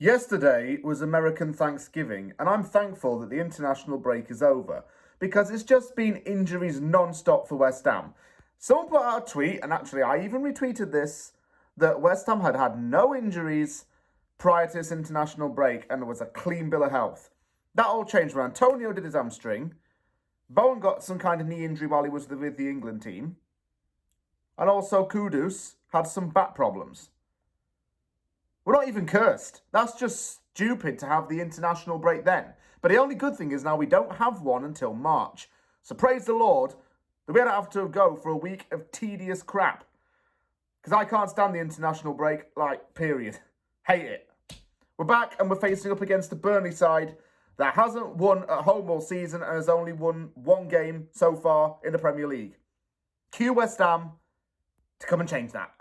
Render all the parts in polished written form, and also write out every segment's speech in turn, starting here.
Yesterday was American Thanksgiving, and I'm thankful that the international break is over because it's just been injuries non-stop for West Ham. Someone put out a tweet, and actually I even retweeted this, that West Ham had had no injuries prior to this international break and there was a clean bill of health. That all changed when Antonio did his hamstring, Bowen got some kind of knee injury while he was with the England team, and also Kudus had some back problems. We're not even cursed. That's just stupid to have the international break then. But the only good thing is now we don't have one until March. So praise the Lord that we don't have to go for a week of tedious crap. Because I can't stand the international break, period. Hate it. We're back and we're facing up against the Burnley side that hasn't won at home all season and has only won one game so far in the Premier League. Cue West Ham to come and change that.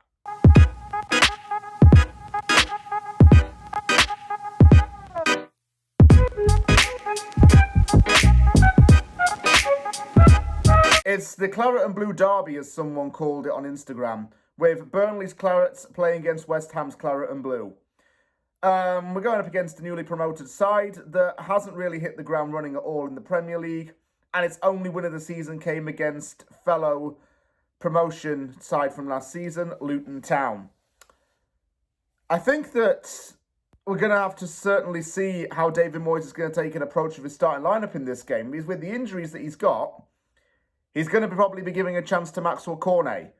It's the Claret and Blue Derby, as someone called it on Instagram, with Burnley's Clarets playing against West Ham's Claret and Blue. We're going up against a newly promoted side that hasn't really hit the ground running at all in the Premier League, and its only win of the season came against fellow promotion side from last season, Luton Town. I think that we're going to have to certainly see how David Moyes is going to take an approach of his starting lineup in this game, because with the injuries that he's got, he's going to probably be giving a chance to Maxwell Cornet.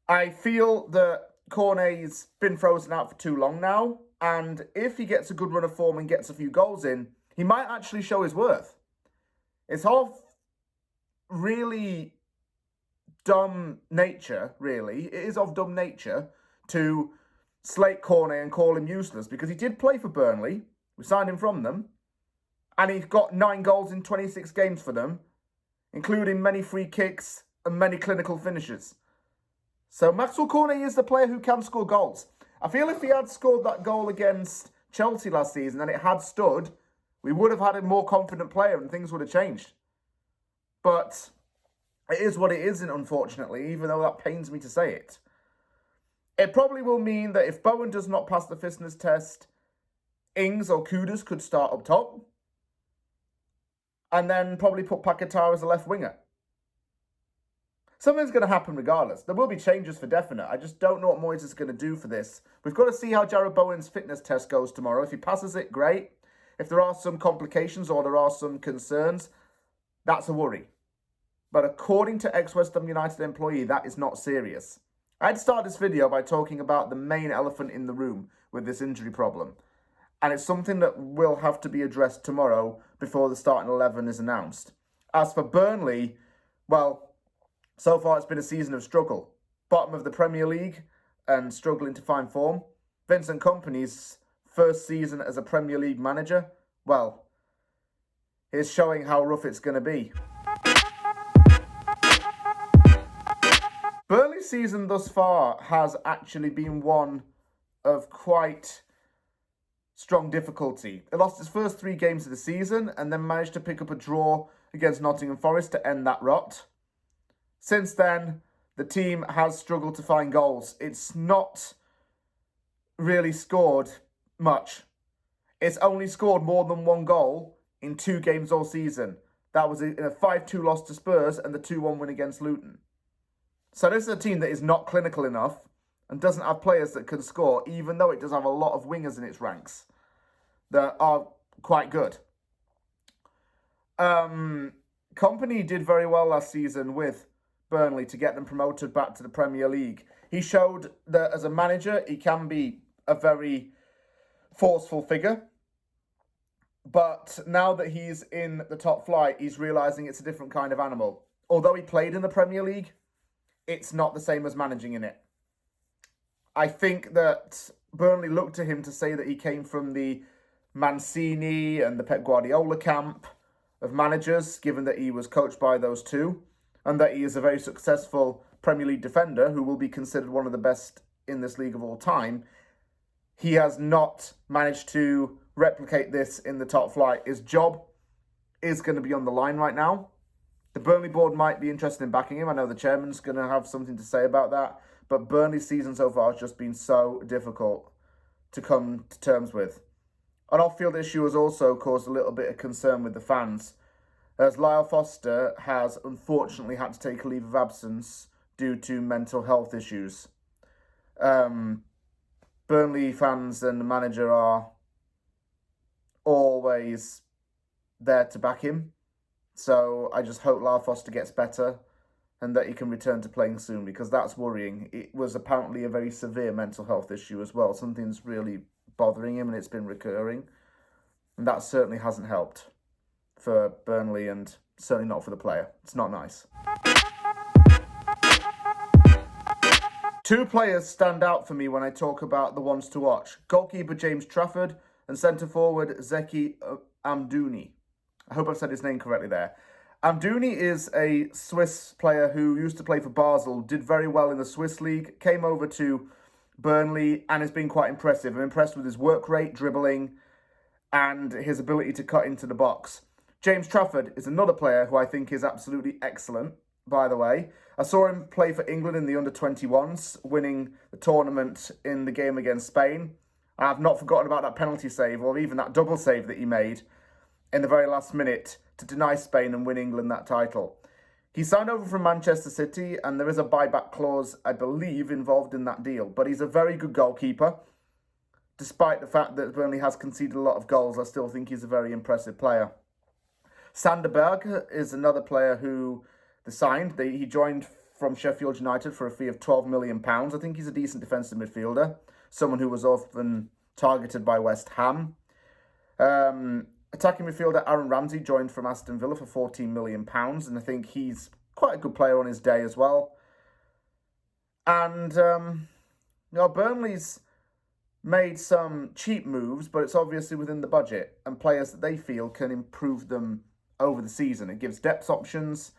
I feel that Cornet's been frozen out for too long now, and if he gets a good run of form and gets a few goals in, he might actually show his worth. It's all really dumb nature, really. It is of dumb nature to slate Cornet and call him useless, because he did play for Burnley. We signed him from them, and he got 9 goals in 26 games for them, including many free kicks and many clinical finishes. So Maxwell Cornet is the player who can score goals. I feel if he had scored that goal against Chelsea last season and it had stood, we would have had a more confident player and things would have changed. But it is what it isn't, unfortunately, even though that pains me to say it. It probably will mean that if Bowen does not pass the fitness test, Ings or Kudus could start up top, and then probably put Paquetá as a left winger. Something's going to happen regardless. There will be changes for definite. I just don't know what Moyes is going to do for this. We've got to see how Jarrod Bowen's fitness test goes tomorrow. If he passes it, great. If there are some complications or there are some concerns, that's a worry. But according to ex-West Ham United employee, that is not serious. I'd start this video by talking about the main elephant in the room with this injury problem. And it's something that will have to be addressed tomorrow before the starting 11 is announced. As for Burnley, well, so far it's been a season of struggle. Bottom of the Premier League and struggling to find form. Vincent Kompany's first season as a Premier League manager, well, is showing how rough it's going to be. Burnley's season thus far has actually been one of quite strong difficulty. It lost its first 3 games of the season and then managed to pick up a draw against Nottingham Forest to end that rot. Since then, the team has struggled to find goals. It's not really scored much. It's only scored more than 1 goal in 2 games all season. That was in a 5-2 loss to Spurs and the 2-1 win against Luton. So this is a team that is not clinical enough and doesn't have players that can score, even though it does have a lot of wingers in its ranks that are quite good. Kompany did very well last season with Burnley to get them promoted back to the Premier League. He showed that as a manager, he can be a very forceful figure. But now that he's in the top flight, he's realising it's a different kind of animal. Although he played in the Premier League, it's not the same as managing in it. I think that Burnley looked to him to say that he came from the Mancini and the Pep Guardiola camp of managers, given that he was coached by those two, and that he is a very successful Premier League defender who will be considered one of the best in this league of all time. He has not managed to replicate this in the top flight. His job is going to be on the line right now. The Burnley board might be interested in backing him. I know the chairman's going to have something to say about that. But Burnley's season so far has just been so difficult to come to terms with. An off-field issue has also caused a little bit of concern with the fans, as Lyle Foster has unfortunately had to take a leave of absence due to mental health issues. Burnley fans and the manager are always there to back him. So I just hope Lyle Foster gets better and that he can return to playing soon, because that's worrying. It was apparently a very severe mental health issue as well. Something's really bothering him and it's been recurring. And that certainly hasn't helped for Burnley and certainly not for the player. It's not nice. Two players stand out for me when I talk about the ones to watch. Goalkeeper James Trafford and centre-forward Zeki Amdouni. I hope I've said his name correctly there. Amdouni is a Swiss player who used to play for Basel, did very well in the Swiss league, came over to Burnley and has been quite impressive. I'm impressed with his work rate, dribbling, and his ability to cut into the box. James Trafford is another player who I think is absolutely excellent, by the way. I saw him play for England in the under-21s, winning the tournament in the game against Spain. I've not forgotten about that penalty save, or even that double save that he made in the very last minute to deny Spain and win England that title. He signed over from Manchester City, and there is a buyback clause, I believe, involved in that deal. But he's a very good goalkeeper. Despite the fact that Burnley has conceded a lot of goals, I still think he's a very impressive player. Sander Berge is another player who they signed. He joined from Sheffield United for a fee of £12 million. I think he's a decent defensive midfielder, someone who was often targeted by West Ham. Attacking midfielder Aaron Ramsey joined from Aston Villa for £14 million, and I think he's quite a good player on his day as well. And Burnley's made some cheap moves, but it's obviously within the budget and players that they feel can improve them over the season. It gives depth options,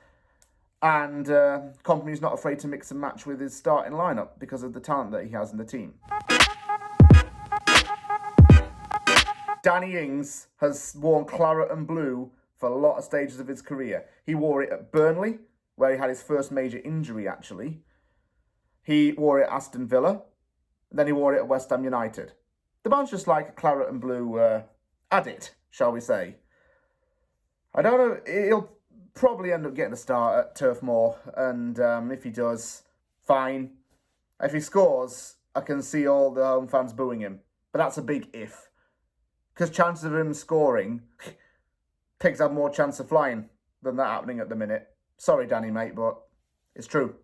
and Kompany's not afraid to mix and match with his starting lineup because of the talent that he has in the team. Danny Ings has worn claret and blue for a lot of stages of his career. He wore it at Burnley, where he had his first major injury, actually. He wore it at Aston Villa. Then he wore it at West Ham United. The man's just like a claret and blue addict, shall we say. I don't know, he'll probably end up getting a start at Turf Moor, and if he does, fine. If he scores, I can see all the home fans booing him. But that's a big if. Because chances of him scoring, pigs have more chance of flying than that happening at the minute. Sorry, Danny, mate, but it's true.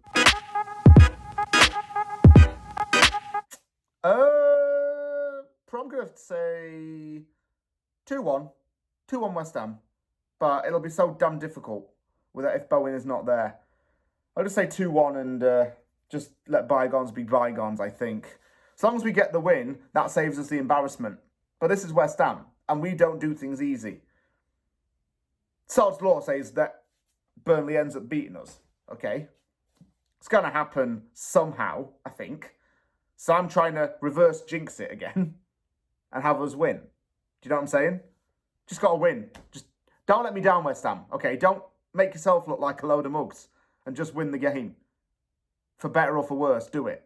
I'm going to say 2-1. 2-1 West Ham. But it'll be so damn difficult with that if Bowen is not there. I'll just say 2-1 and just let bygones be bygones, I think. As long as we get the win, that saves us the embarrassment. But this is West Ham, and we don't do things easy. Sod's Law says that Burnley ends up beating us. Okay? It's going to happen somehow, I think. So I'm trying to reverse jinx it again and have us win. Do you know what I'm saying? Just got to win. Just don't let me down, West Ham. Okay? Don't make yourself look like a load of mugs and just win the game. For better or for worse, do it.